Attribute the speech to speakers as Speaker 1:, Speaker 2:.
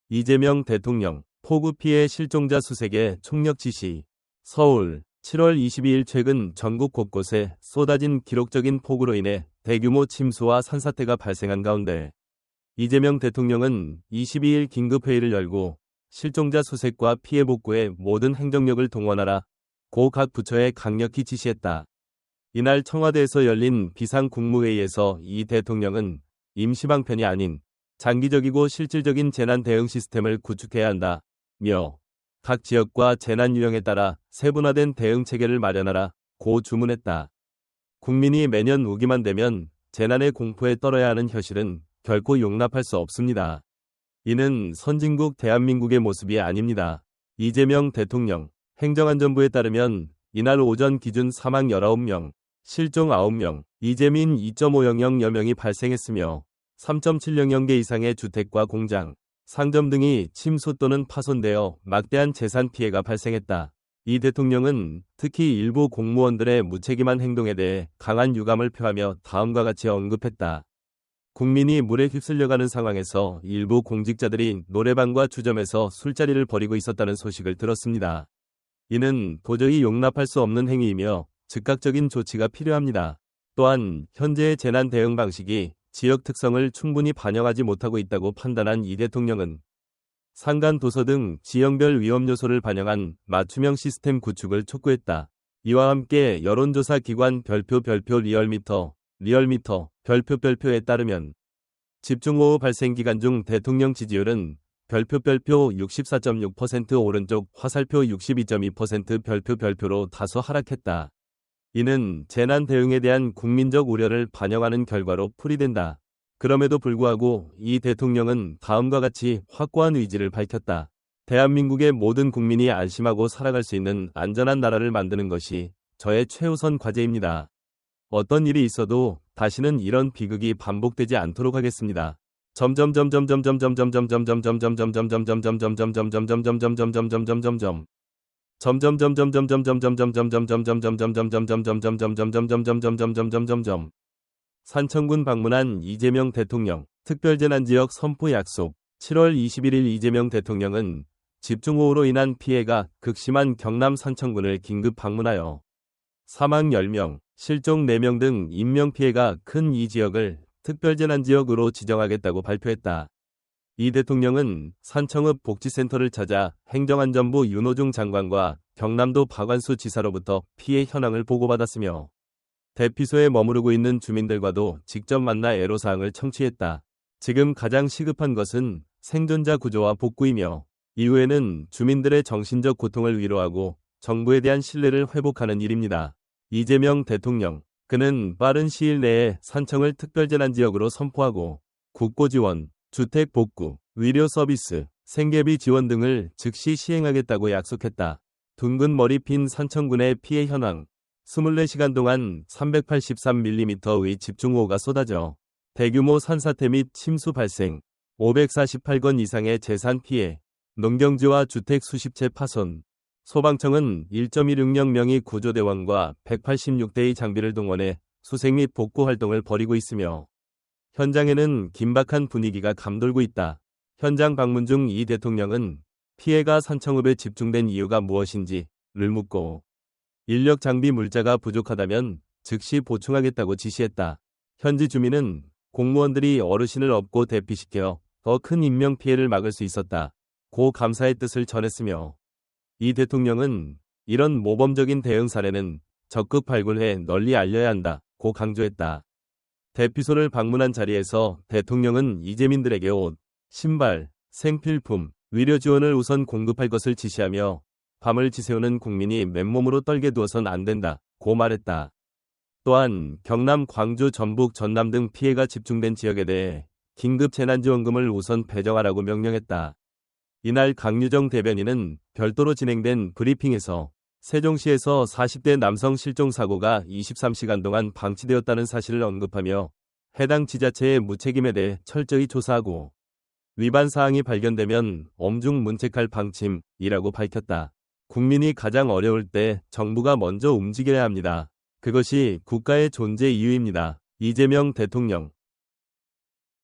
Speaker 1: 이재명 대통령, 폭우 피해 실종자 수색에 총력 지시. 서울, 7월 22일 최근 전국 곳곳에 쏟아진 기록적인 폭우로 인해 대규모 침수와 산사태가 발생한 가운데 이재명 대통령은 22일 긴급회의를 열고 실종자 수색과 피해 복구에 모든 행정력을 동원하라 고 각 부처에 강력히 지시했다. 이날 청와대에서 열린 비상국무회의에서 이 대통령은 임시방편이 아닌 장기적이고 실질적인 재난 대응 시스템을 구축해야 한다며 각 지역과 재난 유형에 따라 세분화된 대응 체계를 마련하라 고 주문했다. 국민이 매년 우기만 되면 재난의 공포에 떨어야 하는 현실은 결코 용납할 수 없습니다. 이는 선진국 대한민국의 모습이 아닙니다. 이재명 대통령, 행정안전부에 따르면 이날 오전 기준 사망 19명, 실종 9명, 이재민 2.500여 명이 발생했으며 3.700개 이상의 주택과 공장, 상점 등이 침수 또는 파손되어 막대한 재산 피해가 발생했다. 이 대통령은 특히 일부 공무원들의 무책임한 행동에 대해 강한 유감을 표하며 다음과 같이 언급했다. 국민이 물에 휩쓸려가는 상황에서 일부 공직자들이 노래방과 주점에서 술자리를 벌이고 있었다는 소식을 들었습니다. 이는 도저히 용납할 수 없는 행위이며 즉각적인 조치가 필요합니다. 또한 현재의 재난 대응 방식이 지역 특성을 충분히 반영하지 못하고 있다고 판단한 이 대통령은 상간 도서 등 지형별 위험 요소를 반영한 맞춤형 시스템 구축을 촉구했다. 이와 함께 여론조사 기관 별표 리얼미터 별표에 따르면 집중호우 발생 기간 중 대통령 지지율은 별표 64.6% 오른쪽 화살표 62.2% 별표로 다소 하락했다. 이는 재난 대응에 대한 국민적 우려를 반영하는 결과로 풀이된다. 그럼에도 불구하고 이 대통령은 다음과 같이 확고한 의지를 밝혔다. 대한민국의 모든 국민이 안심하고 살아갈 수 있는 안전한 나라를 만드는 것이 저의 최우선 과제입니다. 어떤 일이 있어도 다시는 이런 비극이 반복되지 않도록 하겠습니다. 산청군 방문한 이재명 대통령, 특별재난지역 선포 약속. 7월 21일 이재명 대통령은 집중호우로 인한 피해가 극심한 경남 산청군을 긴급 방문하여 사망 10명, 실종 4명 등 인명피해가 큰 이 지역을 특별재난지역으로 지정하겠다고 발표했다. 이 대통령은 산청읍 복지센터를 찾아 행정안전부 윤호중 장관과 경남도 박완수 지사로부터 피해 현황을 보고받았으며 대피소에 머무르고 있는 주민들과도 직접 만나 애로사항을 청취했다. 지금 가장 시급한 것은 생존자 구조와 복구이며 이후에는 주민들의 정신적 고통을 위로하고 정부에 대한 신뢰를 회복하는 일입니다. 이재명 대통령, 그는 빠른 시일 내에 산청을 특별재난지역으로 선포하고 국고 지원, 주택 복구, 의료 서비스, 생계비 지원 등을 즉시 시행하겠다고 약속했다. 둥근 머리 핀 산청군의 피해 현황. 24시간 동안 383mm의 집중호우가 쏟아져 대규모 산사태 및 침수 발생, 548건 이상의 재산 피해, 농경지와 주택 수십 채 파손. 소방청은 1.160명의 구조대원과 186대의 장비를 동원해 수색 및 복구 활동을 벌이고 있으며 현장에는 긴박한 분위기가 감돌고 있다. 현장 방문 중 이 대통령은 피해가 산청읍에 집중된 이유가 무엇인지를 묻고 인력 장비 물자가 부족하다면 즉시 보충하겠다고 지시했다. 현지 주민은 공무원들이 어르신을 업고 대피시켜 더 큰 인명피해를 막을 수 있었다. 고 감사의 뜻을 전했으며 이 대통령은 이런 모범적인 대응 사례는 적극 발굴해 널리 알려야 한다. 고 강조했다. 대피소를 방문한 자리에서 대통령은 이재민들에게 옷, 신발, 생필품, 의료 지원을 우선 공급할 것을 지시하며 밤을 지새우는 국민이 맨몸으로 떨게 두어선 안 된다. 고 말했다. 또한 경남, 광주, 전북, 전남 등 피해가 집중된 지역에 대해 긴급 재난지원금을 우선 배정하라고 명령했다. 이날 강유정 대변인은 별도로 진행된 브리핑에서 세종시에서 40대 남성 실종 사고가 23시간 동안 방치되었다는 사실을 언급하며 해당 지자체의 무책임에 대해 철저히 조사하고 위반 사항이 발견되면 엄중 문책할 방침이라고 밝혔다. 국민이 가장 어려울 때 정부가 먼저 움직여야 합니다. 그것이 국가의 존재 이유입니다. 이재명 대통령